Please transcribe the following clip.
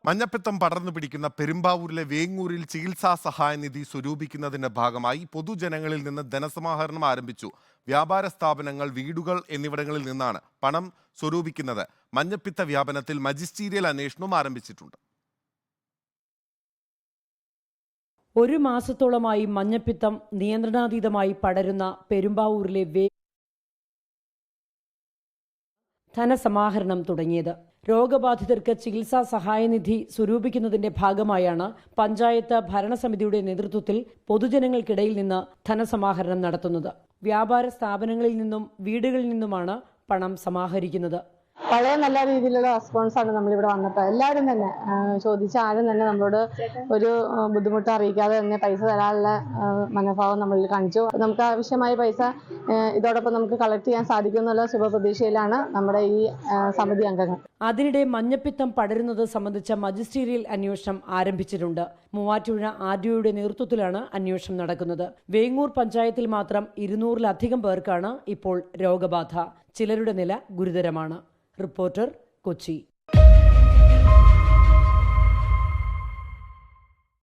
മഞ്ഞപ്പിത്തം പടർന്നു പിടിക്കുന്ന പെരുമ്പാവൂരിലെ വേങ്ങൂരിൽ ചികിത്സാ സഹായനിധി സ്വരൂപിക്കുന്നതിന്റെ ഭാഗമായി പൊതുജനങ്ങളിൽ നിന്ന് ധനസമാഹരണം ആരംഭിച്ചു. വ്യാപാര സ്ഥാപനങ്ങൾ, വീടുകൾ എന്നിവിടങ്ങളിൽ നിന്നാണ് പണം സ്വരൂപിക്കുന്നത്. മഞ്ഞപ്പിത്ത വ്യാപനത്തിൽ മജിസ്റ്റീരിയൽ അന്വേഷണവും ആരംഭിച്ചിട്ടുണ്ട്. ഒരു മാസത്തോളമായി മഞ്ഞപ്പിത്തം നിയന്ത്രണാതീതമായി പടരുന്ന പെരുമ്പാവൂരിലെ ധനസമാഹരണം തുടങ്ങിയത്. രോഗബാധിതർക്ക് ചികിത്സാ സഹായനിധി സ്വരൂപിക്കുന്നതിന്റെ ഭാഗമായാണ് പഞ്ചായത്ത് ഭരണസമിതിയുടെ നേതൃത്വത്തിൽ പൊതുജനങ്ങൾക്കിടയിൽ നിന്ന് ധനസമാഹരണം നടത്തുന്നത്. വ്യാപാര സ്ഥാപനങ്ങളിൽ നിന്നും വീടുകളിൽ നിന്നുമാണ് പണം സമാഹരിക്കുന്നത്. വളരെ നല്ല രീതിയിലുള്ള റെസ്പോൺസാണ് നമ്മളിവിടെ വന്നപ്പോൾ. എല്ലാവരും തന്നെ ചോദിച്ച ആരും തന്നെ നമ്മളോട് ഒരു ബുദ്ധിമുട്ട് അറിയിക്കാതെ തന്നെ പൈസ തരാനുള്ള മനോഭാവം നമ്മളിൽ കാണിച്ചു. നമുക്ക് ആവശ്യമായ പൈസ ഇതോടൊപ്പം നമുക്ക് കളക്ട് ചെയ്യാൻ സാധിക്കുമെന്നുള്ള ശുഭപ്രതീക്ഷയിലാണ് നമ്മുടെ ഈ സമിതി അംഗങ്ങൾ. അതിനിടെ മഞ്ഞപ്പിത്തം പടരുന്നത് സംബന്ധിച്ച മജിസ്റ്റീരിയൽ അന്വേഷണം ആരംഭിച്ചിട്ടുണ്ട്. മൂവാറ്റുപുഴ ആർഡിഒയുടെ നേതൃത്വത്തിലാണ് അന്വേഷണം നടക്കുന്നത്. വേങ്ങൂർ പഞ്ചായത്തിൽ മാത്രം 200-ലധികം പേർക്കാണ് ഇപ്പോൾ രോഗബാധ. ചിലരുടെ നില ഗുരുതരമാണ്. റിപ്പോർട്ടർ, കൊച്ചി.